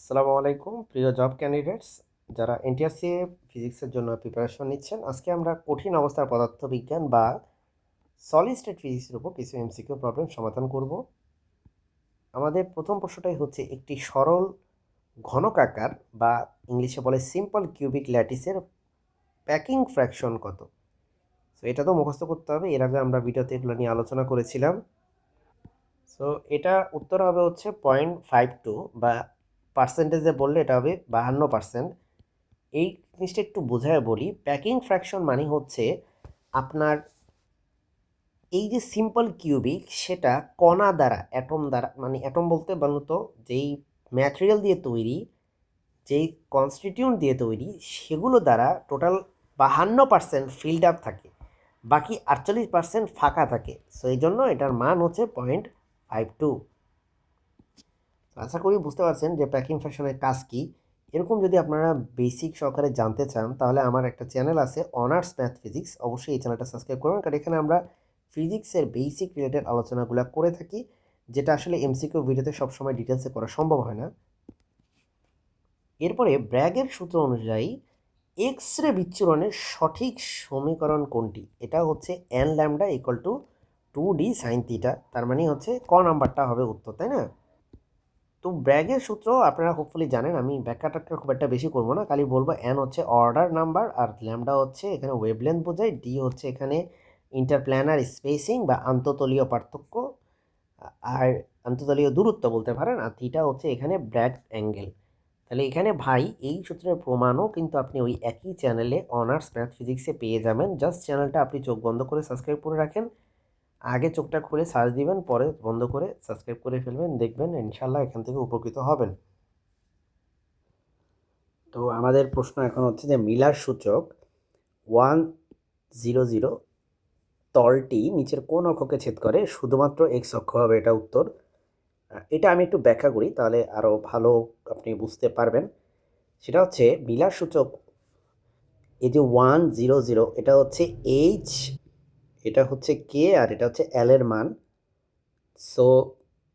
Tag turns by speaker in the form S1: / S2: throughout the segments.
S1: আসসালামু আলাইকুম প্রিয় জব ক্যান্ডিডেটস, যারা এনটিআরসি ফিজিক্সের জন্য প্রিপারেশন নিচ্ছেন। আজকে আমরা কঠিন অবস্থার পদার্থবিজ্ঞান বা সলিড স্টেট ফিজিক্সের উপর কিছু এমসিকিউ প্রবলেম সমাধান করব। আমাদের প্রথম প্রশ্নটাই হচ্ছে, একটি সরল ঘনকাকার বা ইংলিশে বলে সিম্পল কিউবিক ল্যাটিসের প্যাকিং ফ্র্যাকশন কত? সো এটা তো মুখস্থ করতে হবে, এর আগে আমরা ভিডিওতে এগুলো নিয়ে আলোচনা করেছিলাম। সো এটা উত্তর হবে হচ্ছে 0.52, বা পার্সেন্টেজে বললে এটা হবে 52%। এই জিনিসটা একটু বোঝায় বলি। প্যাকিং ফ্র্যাকশন মানে হচ্ছে আপনার এই যে সিম্পল কিউবিক, সেটা কণা দ্বারা, অ্যাটম দ্বারা, মানে অ্যাটম বলতে মূলত যেই ম্যাটেরিয়াল দিয়ে তৈরি, যেই কনস্টিটিউন্ট দিয়ে তৈরি, সেগুলো দ্বারা টোটাল 52% ফিল্ড আপ থাকে, বাকি 48% ফাঁকা থাকে। সো এই জন্য এটার মান হচ্ছে 0.52। আশা করি বুঝতে পারছেন যে প্যাকিং ফ্যাশনের কাজ কী। এরকম যদি আপনারা বেসিক সহকারে জানতে চান, তাহলে আমার একটা চ্যানেল আছে অনার্স ম্যাথ ফিজিক্স, অবশ্যই এই চ্যানেলটা সাবস্ক্রাইব করবেন, কারণ এখানে আমরা ফিজিক্সের বেসিক রিলেটেড আলোচনাগুলো করে থাকি, যেটা আসলে এমসিকিউ ভিডিওতে সবসময় ডিটেলসে করা সম্ভব হয় না। এরপরে ব্র্যাগের সূত্র অনুযায়ী এক্স রে বিচ্ছুরণের সঠিক সমীকরণ কোনটি? এটা হচ্ছে N lambda equal to 2d sine theta, তার মানে হচ্ছে ক নাম্বারটা হবে উত্তর, তাই না? তো ব্র্যাগের সূত্র আপনারা হোপফুলি জানেন, আমি ব্যাখ্যাটা খুব একটা বেশি করবো না, খালি বলবো এন হচ্ছে অর্ডার নাম্বার, আর ল্যামডা হচ্ছে এখানে ওয়েভলেন্থ বোঝায়, ডি হচ্ছে এখানে ইন্টারপ্ল্যানার স্পেসিং বা আন্তঃতলীয় পার্থক্য, আর আন্তঃতলীয় দূরত্ব বলতে পারেন, আর থিটা হচ্ছে এখানে ব্র্যাগ অ্যাঙ্গেল। তাহলে এখানে ভাই এই সূত্রের প্রমাণও কিন্তু আপনি ওই একই চ্যানেলে অনার্স ম্যাথ ফিজিক্সে পেয়ে যাবেন। জাস্ট চ্যানেলটা আপনি চোখ বন্ধ করে সাবস্ক্রাইব করে রাখেন, আগে চোখটা খুলে সার্চ দিবেন, পরে বন্ধ করে সাবস্ক্রাইব করে ফেলবেন, দেখবেন ইনশাল্লাহ এখান থেকে উপকৃত হবেন। তো আমাদের প্রশ্ন এখন হচ্ছে যে মিলার সূচক 100 তলটি নিচের কোন অক্ষকে ছেদ করে? শুধুমাত্র এক্স অক্ষ হবে এটা উত্তর। এটা আমি একটু ব্যাখ্যা করি, তাহলে আরও ভালো আপনি বুঝতে পারবেন। সেটা হচ্ছে মিলার সূচক, এই যে 100, এটা হচ্ছে এইচ, এটা হচ্ছে কে, আর এটা হচ্ছে এল এর মান। সো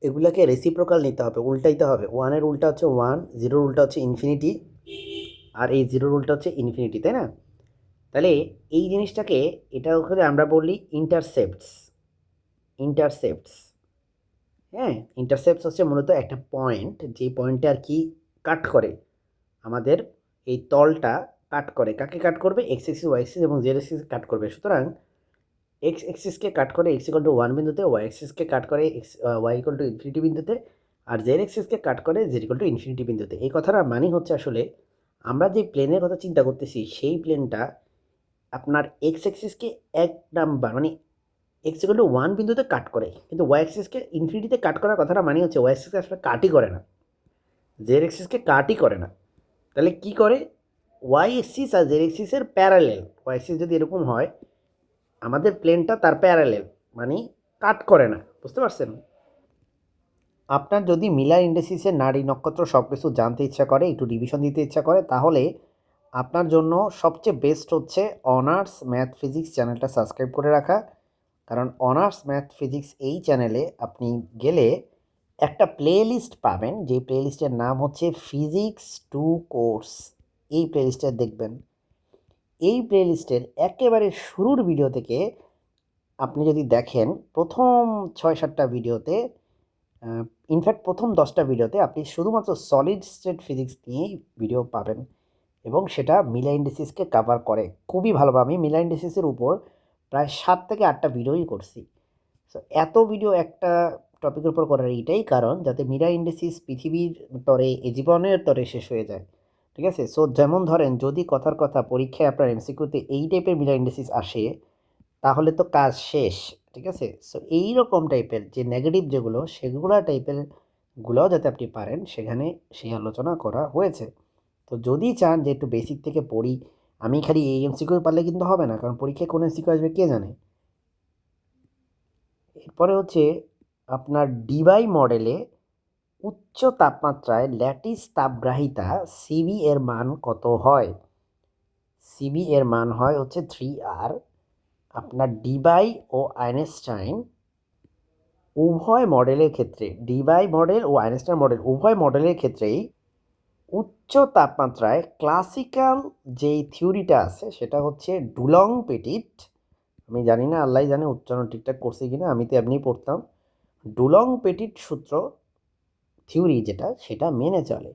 S1: এগুলাকে রেসিপ্রোকাল নিতে হবে, উল্টাইতে হবে। ওয়ানের উল্টা হচ্ছে ওয়ান, জিরোর উল্টা হচ্ছে ইনফিনিটি, আর এই জিরোর উল্টা হচ্ছে ইনফিনিটি, তাই না? তাহলে এই জিনিসটাকে, এটা ওখানে আমরা বলি ইন্টারসেপ্টস। ইন্টারসেপ্টস, হ্যাঁ, ইন্টারসেপ্টস হচ্ছে মূলত একটা পয়েন্ট, যে পয়েন্টে আর কি কাট করে আমাদের এই তলটা, কাট করে কাকে কাট করবে? এক্স এক্সিস, ওয়াই এক্সিস এবং জেড এক্সিস কাট করবে। সুতরাং এক্স এক্সিসকে কাট করে এক্স ইকুয়াল টু 1 বিন্দুতে, ওয়াই এক্সিসকে কাট করে ওয়াই ইকুয়াল টু ইনফিনিটি বিন্দুতে, আর জেড এক্সিসকে কাট করে জেড ইকুয়াল টু ইনফিনিটি বিন্দুতে। এই কথাটা মানে হচ্ছে আসলে আমরা যে প্লেনের কথা চিন্তা করতেছি, সেই প্লেনটা আপনার এক্স এক্সিসকে এক নাম্বার, মানে এক্স ইকুয়াল টু 1 বিন্দুতে কাট করে, কিন্তু ওয়াই এক্সিসকে ইনফিনিটিতে কাট করার কথাটা মানে হচ্ছে ওয়াই এক্সিসকে আসলে কাটই করে না, জেড এক্সিসকে কাটই করে না। তাহলে কি করে? ওয়াই এক্সিস আর জেড এক্সিসের প্যারালেল, ওয়াই এক্সিস যদি এরকম হয়, আমাদের প্লেনটা তার প্যারালেল, মানে কাট করে না। বুঝতে পারছেন? আপনার যদি মিলার ইন্ডেসিসের নারী নক্ষত্র সব কিছু জানতে ইচ্ছা করে, একটু ডিভিশন দিতে ইচ্ছা করে, তাহলে আপনার জন্য সবচেয়ে বেস্ট হচ্ছে অনার্স ম্যাথ ফিজিক্স চ্যানেলটা সাবস্ক্রাইব করে রাখা। কারণ অনার্স ম্যাথ ফিজিক্স এই চ্যানেলে আপনি গেলে একটা প্লে লিস্ট পাবেন, যে প্লে লিস্টের নাম হচ্ছে ফিজিক্স 2 কোর্স। এই প্লে লিস্টে দেখবেন, এই প্লে লিস্টের একেবারে শুরুর ভিডিও থেকে আপনি যদি দেখেন, প্রথম 6-7টা ভিডিওতে, ইনফ্যাক্ট প্রথম 10টা ভিডিওতে আপনি শুধুমাত্র সলিড স্টেট ফিজিক্স নিয়েই ভিডিও পাবেন, এবং সেটা মিলার ইন্ডিসিসকে কাভার করে খুবই ভালোভাবে। আমি মিলার ইন্ডিসিসের উপর প্রায় 7 থেকে 8টা ভিডিওই করছি। সো এত ভিডিও একটা টপিকের উপর করার এইটাই কারণ, যাতে মিলার ইন্ডিসিস পৃথিবীর তরে, এ জীবনের তরে শেষ হয়ে যায়। ঠিক আছে? সো যেমন ধরেন, যদি কথার কথা পরীক্ষায় আপনার এমসিকিউতে এই টাইপের মিলার ইন্ডিসিস আসে, তাহলে তো কাজ শেষ। ঠিক আছে? সো এইরকম টাইপের যে নেগেটিভ যেগুলো, সেগুলো টাইপের গুলোও যাতে আপনি পারেন, সেখানে সেই আলোচনা করা হয়েছে। তো যদি চান যে একটু বেসিক থেকে পড়ি, আমি খালি এই এমসিকিউ পারলে কিন্তু হবে না, কারণ পরীক্ষায় কোন এমসিকিউ আসবে কে জানে। এরপরে হচ্ছে আপনার ডিবাই মডেলে উচ্চ তাপমাত্রায় ল্যাটিস তাপগ্রাহিতা সিবি এর মান কত হয়? সিবি এর মান হয় হচ্ছে 3R। আপনার ডিবাই ও আইনস্টাইন উভয় মডেলের ক্ষেত্রে, ডিবাই মডেল ও আইনস্টাইন মডেল উভয় মডেলের ক্ষেত্রেই উচ্চ তাপমাত্রায় ক্লাসিক্যাল যেই থিওরিটা আছে সেটা হচ্ছে ডুলং পেটিট। আমি জানি না, আল্লাহ জানে উচ্চারণ ঠিকঠাক করছি কিনা, আমি তো এমনিই পড়তাম। ডুলং পেটিট সূত্র থিওরি যেটা, সেটা মেনে চলে।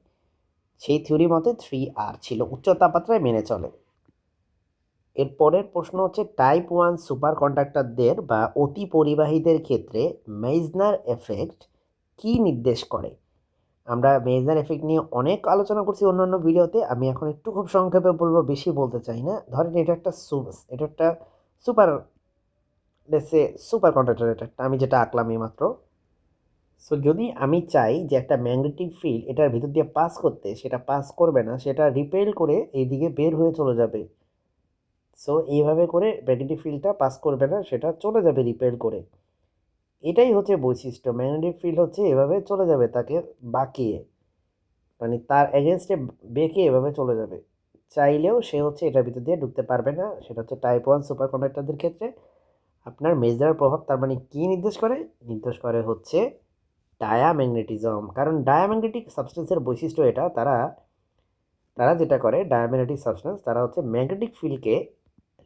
S1: সেই থিওরি মতে 3R ছিল, উচ্চ তাপমাত্রায় মেনে চলে। এর পরের প্রশ্ন হচ্ছে টাইপ 1 সুপার কন্ডাক্টরদের বা অতি পরিবাহীদের ক্ষেত্রে মেজনার এফেক্ট কি নির্দেশ করে? আমরা মেজনার এফেক্ট নিয়ে অনেক আলোচনা করছি অন্যান্য ভিডিওতে, আমি এখন একটু খুব সংক্ষেপে বলবো, বেশি বলতে চাই না। ধরেন এটা একটা সুপার সুপার কন্ডাক্টর, এটা একটা আমি যেটা আঁকলাম এই মাত্র। সো যদি আমি চাই যে একটা ম্যাগনেটিক ফিল্ড এটার ভিতর দিয়ে পাস করতে, সেটা পাস করবে না, সেটা রিপেল করে এইদিকে বের হয়ে চলে যাবে। সো এইভাবে করে ম্যাগনেটিক ফিল্ডটা পাস করবে না, সেটা চলে যাবে রিপেল করে। এটাই হচ্ছে বৈশিষ্ট্য, ম্যাগনেটিক ফিল্ড হচ্ছে এভাবে চলে যাবে তাকে বাঁকিয়ে, মানে তার এগেনস্টে বেঁকে এভাবে চলে যাবে। চাইলেও সে হচ্ছে এটার ভিতর দিয়ে ঢুকতে পারবে না। সেটা হচ্ছে টাইপ 1 সুপার কন্ডাক্টরদের ক্ষেত্রে আপনার মেজর প্রভাব। তার মানে কি নির্দেশ করে? নির্দেশ করে হচ্ছে ডায়াম্যাগনেটিজম। কারণ ডায়াম্যাগনেটিক সাবস্টেন্সের বৈশিষ্ট্য এটা, তারা তারা যেটা করে, ডায়াম্যাগনেটিক সাবস্টেন্স, তারা হচ্ছে ম্যাগনেটিক ফিল্ডকে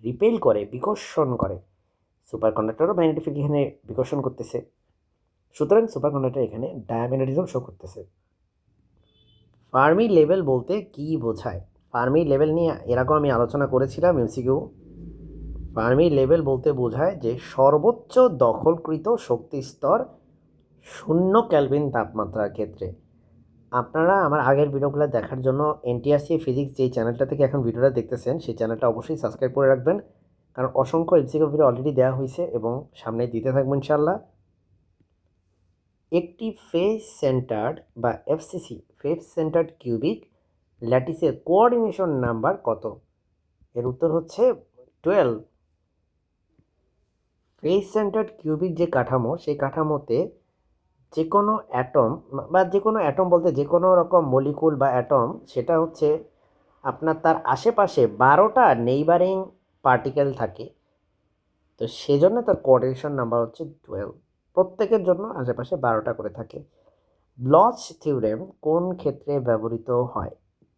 S1: রিপেল করে, বিকর্ষণ করে। সুপার কন্ডাক্টরও ম্যাগনেটিক ফিল্ড এখানে বিকর্ষণ করতেছে, সুতরাং সুপার কন্ডাক্টর এখানে ডায়াম্যাগনেটিজম শো করতেছে। ফার্মি লেভেল বলতে কি বোঝায়? ফার্মি লেভেল নিয়ে এর আগেও আমি আলোচনা করেছিলাম এমসিকিউ। ফার্মি লেভেল বলতে বোঝায় যে সর্বোচ্চ দখলকৃত শক্তি স্তর 0 কেলভিন তাপমাত্রার ক্ষেত্রে। আপনারা আমার আগের ভিডিওগুলো দেখার জন্য এনটিআরসি ফিজিক্স যেই চ্যানেলটা থেকে এখন ভিডিওটা দেখতেছেন, সেই চ্যানেলটা অবশ্যই সাবস্ক্রাইব করে রাখবেন, কারণ অসংখ্য এমসিকিউ ভিডিও অলরেডি দেওয়া হয়েছে এবং সামনে দিতে থাকবো ইনশাল্লাহ। একটি ফেস সেন্টার্ড বা এফসিসি, ফেস সেন্টার্ড কিউবিক ল্যাটিসের কোঅর্ডিনেশন নাম্বার কত? এর উত্তর হচ্ছে 12। ফেস সেন্টার্ড কিউবিক যে কাঠামো, সেই কাঠামোতে যে কোনো অ্যাটম, বা যে কোনো অ্যাটম বলতে যে কোনো রকম মলিকুল বা অ্যাটম, সেটা হচ্ছে আপনার তার আশেপাশে 12টা নেইবারিং পার্টিকেল থাকে। তো সেজন্য তার কোঅর্ডিনেশন নাম্বার হচ্ছে 12। প্রত্যেকের জন্য আশেপাশে 12টা করে থাকে। ব্লচ থিওরেম কোন ক্ষেত্রে ব্যবহৃত হয়?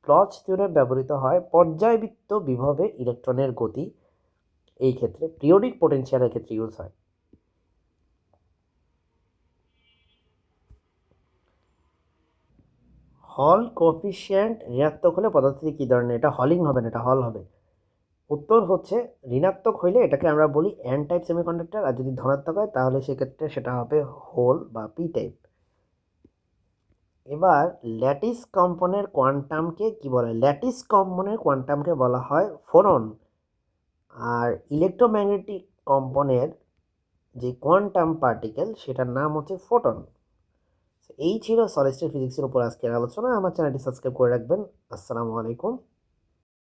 S1: ব্লচ থিওরেম ব্যবহৃত হয় পর্যায়বৃত্ত বিভবে ইলেকট্রনের গতি, এই ক্ষেত্রে পিরিয়ডিক পোটেনশিয়ালের ক্ষেত্রে ইউজ হয়। হল কোফিশিয়েন্ট ঋণাত্মক হলে পদার্থটি কী ধরনের? এটা হলিং হবে না, এটা হল হবে। উত্তর হচ্ছে ঋণাত্মক হইলে এটাকে আমরা বলি এন টাইপ সেমিকন্ডাক্টর, আর যদি ধনাত্মক হয় তাহলে সেক্ষেত্রে সেটা হবে হোল বা পি টাইপ। এবার ল্যাটিস কম্পনের কোয়ান্টামকে কি বলে? ল্যাটিস কম্পনের কোয়ান্টামকে বলা হয় ফোরন। আর ইলেকট্রোম্যাগনেটিক কম্পনের যে কোয়ান্টাম পার্টিকেল, সেটার নাম হচ্ছে ফোটন। এই ছিল সলিড স্টেট ফিজিক্সের উপর আজকের আলোচনা। আমার চ্যানেলটি সাবস্ক্রাইব করে রাখবেন। আসসালামু আলাইকুম।